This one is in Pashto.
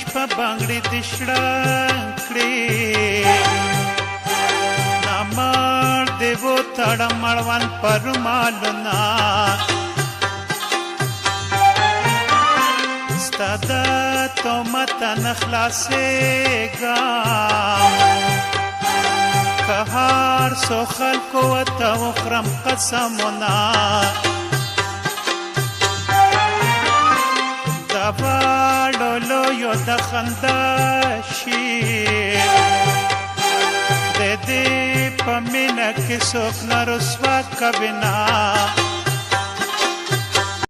شپه بنګړي د شړنګړي نامر دیو تړه مړوان پر مالنا ستاده تومت نخلاصېږم که هر څو خلکو ورته وخورم قسمونه د واړو لویو د خندا شي د دې په مینه کې څوک نه رسوا کوي نه